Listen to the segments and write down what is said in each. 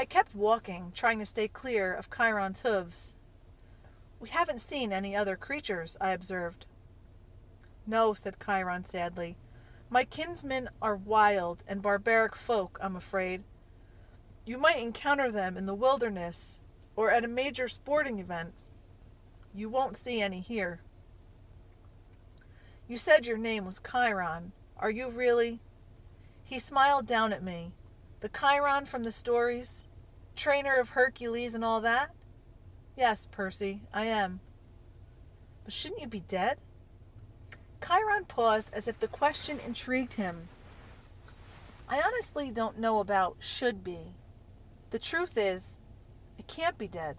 I kept walking, trying to stay clear of Chiron's hooves. "We haven't seen any other creatures," I observed. "No," said Chiron sadly. "My kinsmen are wild and barbaric folk, I'm afraid. You might encounter them in the wilderness or at a major sporting event. You won't see any here." "You said your name was Chiron. Are you really?" He smiled down at me. "The Chiron from the stories? Trainer of Hercules and all that?" "Yes, Percy, I am." "But shouldn't you be dead?" Chiron paused as if the question intrigued him. "I honestly don't know about should be. The truth is, I can't be dead.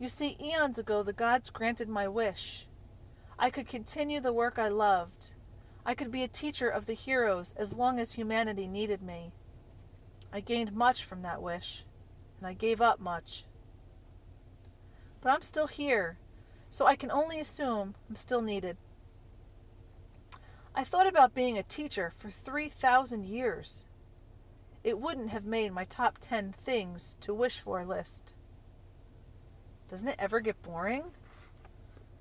You see, eons ago the gods granted my wish. I could continue the work I loved. I could be a teacher of the heroes as long as humanity needed me. I gained much from that wish, and I gave up much. But I'm still here, so I can only assume I'm still needed. I thought about being a teacher for 3,000 years. It wouldn't have made my top 10 things to wish for list." "Doesn't it ever get boring?"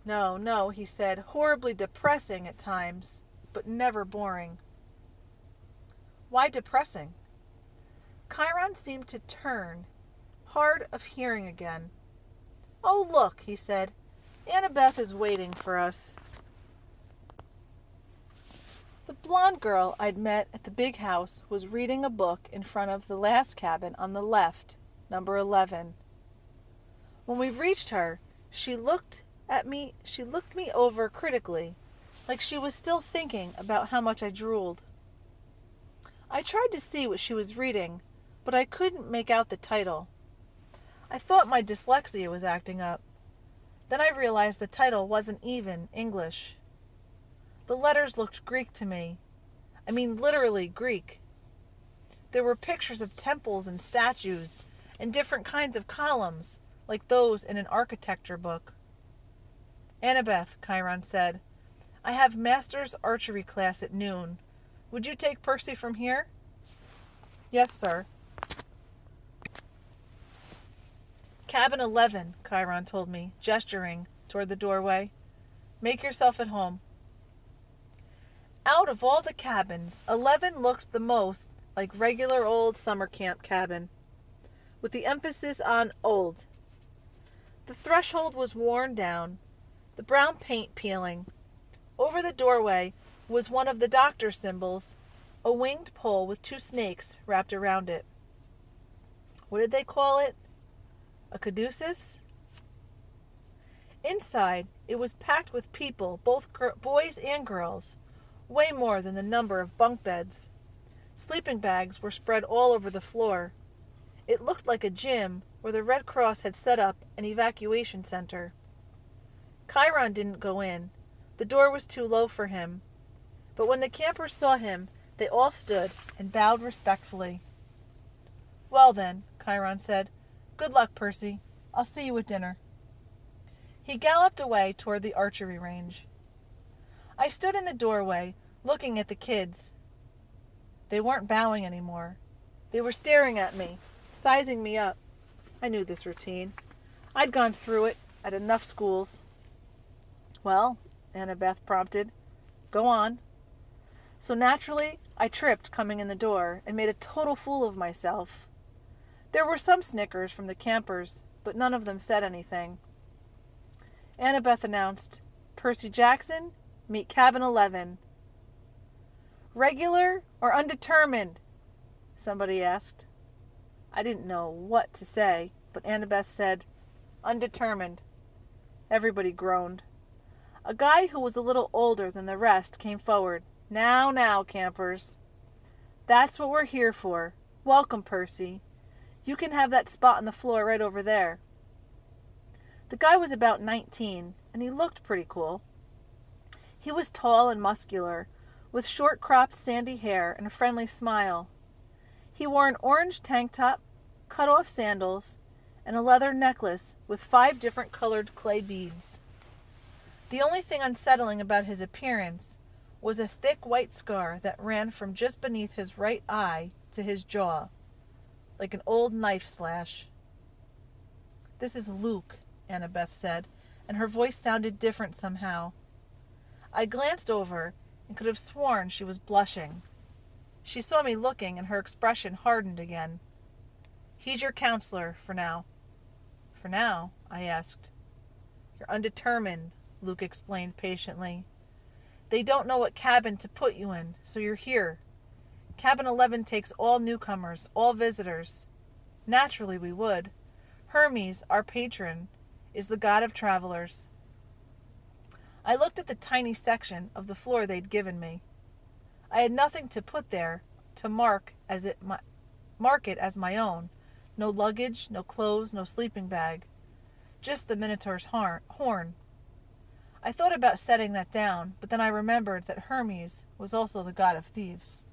No, he said, "horribly depressing at times, but never boring." "Why depressing?" Chiron seemed to turn, hard of hearing again. "Oh, look," he said, "Annabeth is waiting for us." The blonde girl I'd met at the big house was reading a book in front of the last cabin on the left, number 11. When we reached her, she looked me over critically, like she was still thinking about how much I drooled. I tried to see what she was reading, but I couldn't make out the title. I thought my dyslexia was acting up. Then I realized the title wasn't even English. The letters looked Greek to me. I mean, literally Greek. There were pictures of temples and statues and different kinds of columns, like those in an architecture book. "Annabeth," Chiron said, "I have master's archery class at noon. Would you take Percy from here?" "Yes, sir." "Cabin 11, Chiron told me, gesturing toward the doorway. "Make yourself at home." Out of all the cabins, 11 looked the most like regular old summer camp cabin, with the emphasis on old. The threshold was worn down, the brown paint peeling. Over the doorway was one of the doctor's symbols, a winged pole with 2 snakes wrapped around it. What did they call it? A caduceus? Inside, it was packed with people, both boys and girls, way more than the number of bunk beds. Sleeping bags were spread all over the floor. It looked like a gym where the Red Cross had set up an evacuation center. Chiron didn't go in. The door was too low for him. But when the campers saw him, they all stood and bowed respectfully. "Well then," Chiron said, "good luck, Percy. I'll see you at dinner." He galloped away toward the archery range. I stood in the doorway, looking at the kids. They weren't bowing anymore. They were staring at me, sizing me up. I knew this routine. I'd gone through it at enough schools. "Well," Annabeth prompted, "go on." So naturally, I tripped coming in the door and made a total fool of myself. There were some snickers from the campers, but none of them said anything. Annabeth announced, "Percy Jackson, meet cabin 11. "Regular or undetermined?" somebody asked. I didn't know what to say, but Annabeth said, "Undetermined." Everybody groaned. A guy who was a little older than the rest came forward. Now, campers. That's what we're here for. Welcome, Percy. You can have that spot on the floor right over there." The guy was about 19, and he looked pretty cool. He was tall and muscular, with short-cropped sandy hair and a friendly smile. He wore an orange tank top, cut-off sandals, and a leather necklace with 5 different colored clay beads. The only thing unsettling about his appearance was a thick white scar that ran from just beneath his right eye to his jaw. like an old knife slash. "This is Luke," Annabeth said, and her voice sounded different somehow. I glanced over and could have sworn she was blushing. She saw me looking, and her expression hardened again. "He's your counselor, for now." "For now?" I asked. "You're undetermined," Luke explained patiently. "They don't know what cabin to put you in, so you're here. Cabin 11 takes all newcomers, all visitors. Naturally we would. Hermes, our patron, is the god of travelers." I looked at the tiny section of the floor they'd given me. I had nothing to put there to mark it as my own. No luggage, no clothes, no sleeping bag. Just the Minotaur's horn. I thought about setting that down, but then I remembered that Hermes was also the god of thieves.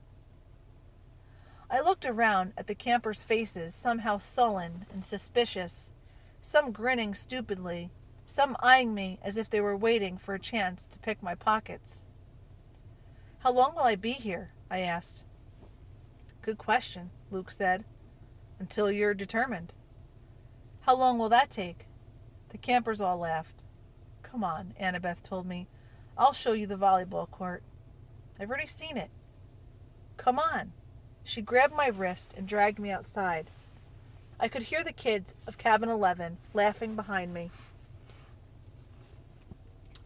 I looked around at the campers' faces, somehow sullen and suspicious, some grinning stupidly, some eyeing me as if they were waiting for a chance to pick my pockets. "How long will I be here?" I asked. "Good question," Luke said. "Until you're determined." "How long will that take?" The campers all laughed. "Come on," Annabeth told me. "I'll show you the volleyball court." "I've already seen it." "Come on." She grabbed my wrist and dragged me outside. I could hear the kids of Cabin 11 laughing behind me.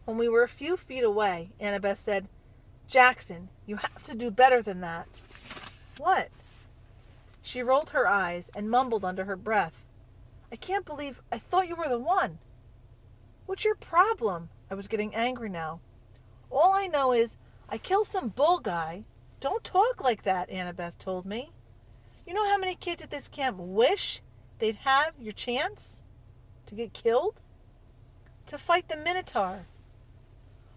When we were a few feet away, Annabeth said, "Jackson, you have to do better than that." "What?" She rolled her eyes and mumbled under her breath. I thought you were the one." "What's your problem?" I was getting angry now. "All I know is I killed some bull guy." "Don't talk like that," Annabeth told me. "You know how many kids at this camp wish they'd have your chance to get killed? To fight the Minotaur.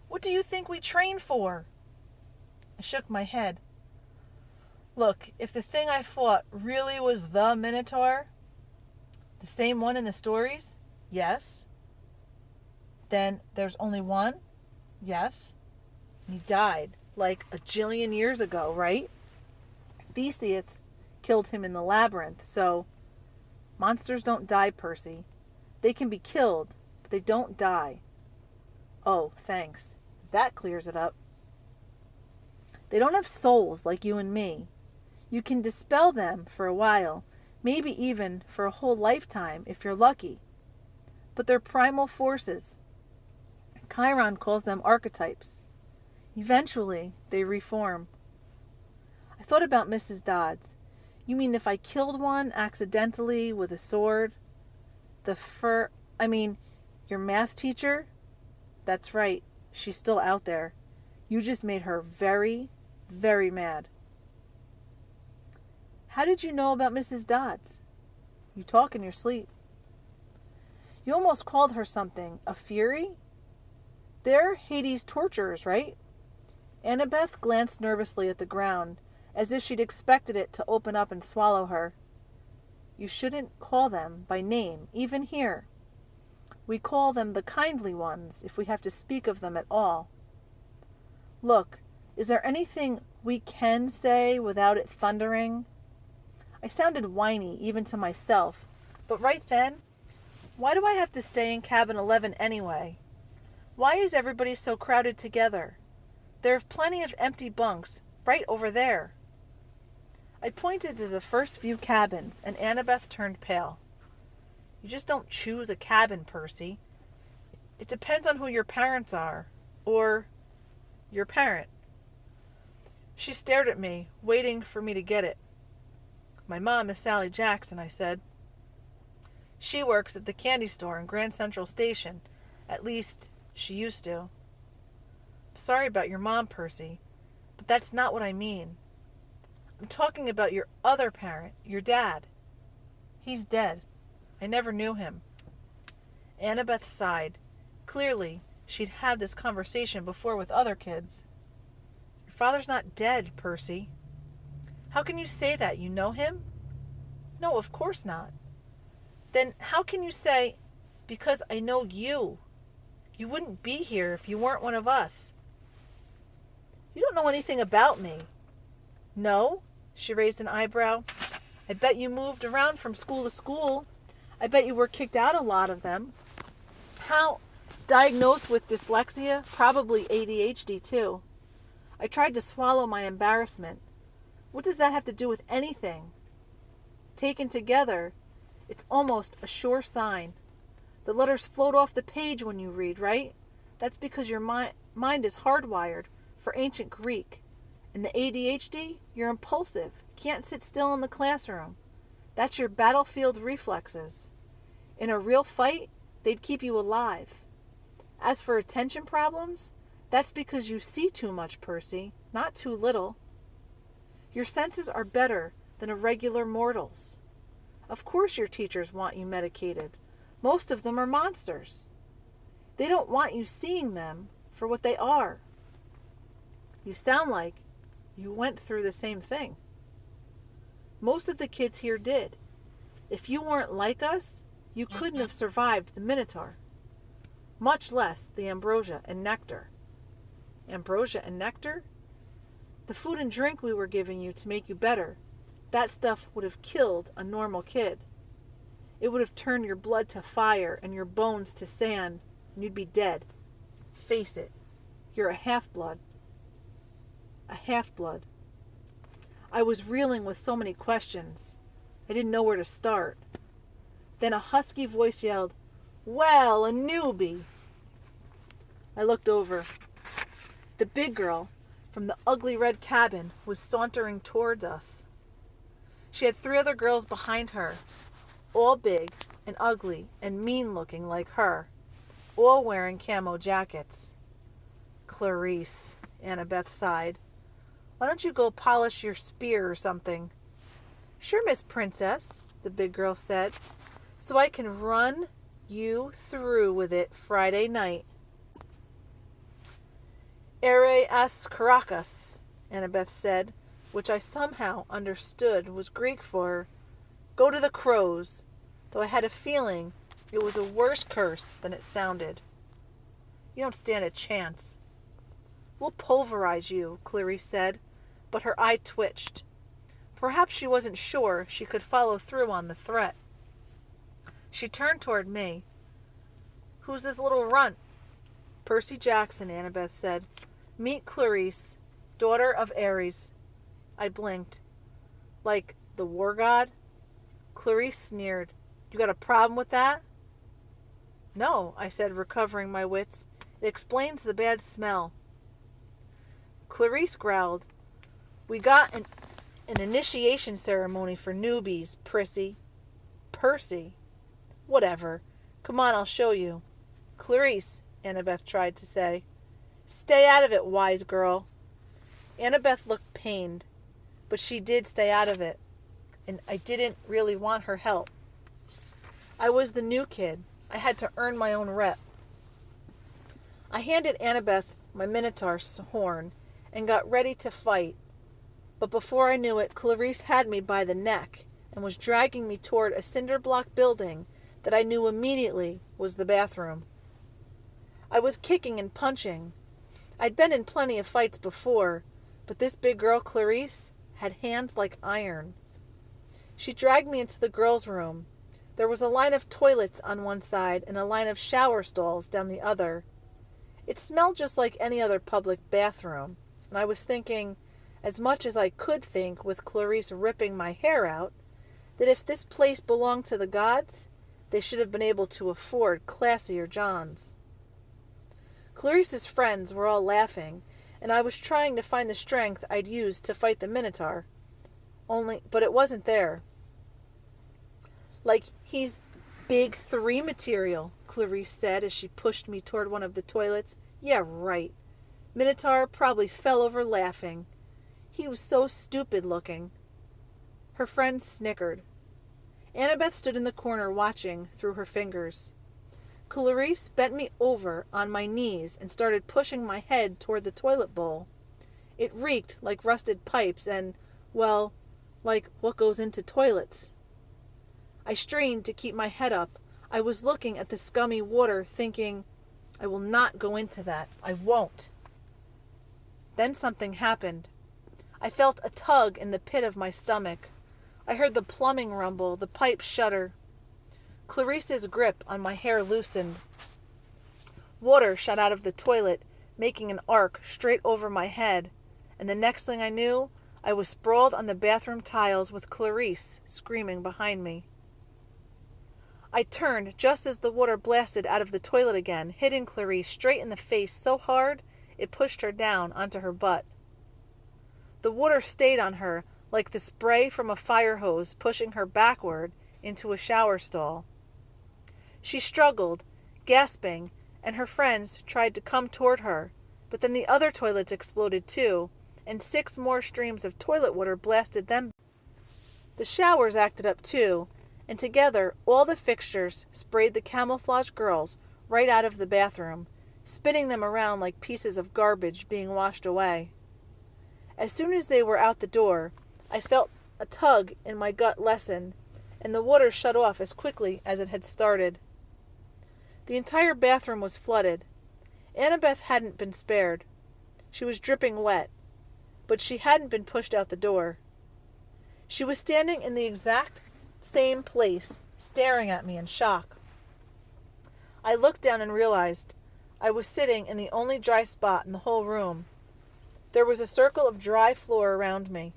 What do you think we train for?" I shook my head. "Look, if the thing I fought really was the Minotaur, the same one in the stories, yes. Then there's only one? Yes. And he died like a jillion years ago, right? Theseus killed him in the labyrinth, so monsters don't die, Percy. They can be killed, but they don't die." "Oh, thanks. That clears it up." "They don't have souls like you and me. You can dispel them for a while, maybe even for a whole lifetime if you're lucky. But they're primal forces. Chiron calls them archetypes. Eventually, they reform." I thought about Mrs. Dodds. "You mean if I killed one accidentally with a sword? Your math teacher?" "That's right. She's still out there. You just made her very, very mad." "How did you know about Mrs. Dodds?" "You talk in your sleep." "You almost called her something. A fury? They're Hades' torturers, right?" Annabeth glanced nervously at the ground, as if she'd expected it to open up and swallow her. "You shouldn't call them by name, even here. We call them the kindly ones, if we have to speak of them at all. Look, is there anything we can say without it thundering?" I sounded whiny, even to myself, but right then, why do I have to stay in Cabin 11 anyway? Why is everybody so crowded together? There are plenty of empty bunks right over there. I pointed to the first few cabins, and Annabeth turned pale. "You just don't choose a cabin, Percy. It depends on who your parents are, or your parent." She stared at me, waiting for me to get it. "My mom is Sally Jackson," I said. "She works at the candy store in Grand Central Station. At least, she used to." "Sorry about your mom, Percy, but that's not what I mean. I'm talking about your other parent, your dad. He's dead. I never knew him." Annabeth sighed. Clearly, she'd had this conversation before with other kids. "Your father's not dead, Percy." "How can you say that? You know him?" "No, of course not." "Then how can you say, 'Because I know you'? You wouldn't be here if you weren't one of us." "You don't know anything about me." "No?" She raised an eyebrow. I bet you moved around from school to school. I bet you were kicked out a lot of them. How? Diagnosed with dyslexia, probably ADHD too. I tried to swallow my embarrassment. What does that have to do with anything? Taken together, it's almost a sure sign. The letters float off the page when you read, right? That's because your mind is hardwired for ancient Greek. In the ADHD, you're impulsive, can't sit still in the classroom. That's your battlefield reflexes. In a real fight, they'd keep you alive. As for attention problems, that's because you see too much, Percy, not too little. Your senses are better than a regular mortal's. Of course your teachers want you medicated. Most of them are monsters. They don't want you seeing them for what they are. You sound like you went through the same thing. Most of the kids here did. If you weren't like us, you couldn't have survived the Minotaur, much less the ambrosia and nectar. Ambrosia and nectar? The food and drink we were giving you to make you better, that stuff would have killed a normal kid. It would have turned your blood to fire and your bones to sand, and you'd be dead. Face it, you're a half-blood. A half-blood. I was reeling with so many questions. I didn't know where to start. Then a husky voice yelled, "Well, a newbie!" I looked over. The big girl from the ugly red cabin was sauntering towards us. She had 3 other girls behind her, all big and ugly and mean-looking like her, all wearing camo jackets. "Clarice," Annabeth sighed. "Why don't you go polish your spear or something?" "Sure, Miss Princess," the big girl said, "so I can run you through with it Friday night." "Ere as Caracas," Annabeth said, which I somehow understood was Greek for "go to the crows," though I had a feeling it was a worse curse than it sounded. "You don't stand a chance." "We'll pulverize you," Clarice said, but her eye twitched. Perhaps she wasn't sure she could follow through on the threat. She turned toward me. "Who's this little runt?" "Percy Jackson," Annabeth said. "Meet Clarice, daughter of Ares." I blinked. "Like the war god?" Clarice sneered. "You got a problem with that?" "No," I said, recovering my wits. "It explains the bad smell." Clarice growled. "We got an initiation ceremony for newbies, Prissy." "Percy." "Whatever. Come on, I'll show you." "Clarice," Annabeth tried to say. "Stay out of it, wise girl." Annabeth looked pained, but she did stay out of it, and I didn't really want her help. I was the new kid. I had to earn my own rep. I handed Annabeth my Minotaur horn and got ready to fight, but before I knew it, Clarice had me by the neck and was dragging me toward a cinder block building that I knew immediately was the bathroom. I was kicking and punching. I'd been in plenty of fights before, but this big girl, Clarice, had hands like iron. She dragged me into the girls' room. There was a line of toilets on one side and a line of shower stalls down the other. It smelled just like any other public bathroom, and I was thinking, as much as I could think with Clarice ripping my hair out, that if this place belonged to the gods, they should have been able to afford classier Johns. Clarice's friends were all laughing, and I was trying to find the strength I'd use to fight the Minotaur. But it wasn't there. "Like he's big 3 material," Clarice said as she pushed me toward one of the toilets. "Yeah, right. Minotaur probably fell over laughing. He was so stupid looking." Her friends snickered. Annabeth stood in the corner watching through her fingers. Clarice bent me over on my knees and started pushing my head toward the toilet bowl. It reeked like rusted pipes and, well, like what goes into toilets. I strained to keep my head up. I was looking at the scummy water, thinking, I will not go into that. I won't. Then something happened. I felt a tug in the pit of my stomach. I heard the plumbing rumble, the pipes shudder. Clarice's grip on my hair loosened. Water shot out of the toilet, making an arc straight over my head, and the next thing I knew, I was sprawled on the bathroom tiles with Clarice screaming behind me. I turned just as the water blasted out of the toilet again, hitting Clarice straight in the face so hard it pushed her down onto her butt. The water stayed on her like the spray from a fire hose, pushing her backward into a shower stall. She struggled, gasping, and her friends tried to come toward her, but then the other toilets exploded too, and 6 more streams of toilet water blasted them. The showers acted up too, and together all the fixtures sprayed the camouflage girls right out of the bathroom, spinning them around like pieces of garbage being washed away. As soon as they were out the door, I felt a tug in my gut lessen, and the water shut off as quickly as it had started. The entire bathroom was flooded. Annabeth hadn't been spared. She was dripping wet, but she hadn't been pushed out the door. She was standing in the exact same place, staring at me in shock. I looked down and realized I was sitting in the only dry spot in the whole room. There was a circle of dry floor around me.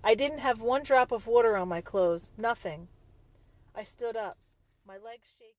I didn't have 1 drop of water on my clothes, nothing. I stood up, my legs shaking.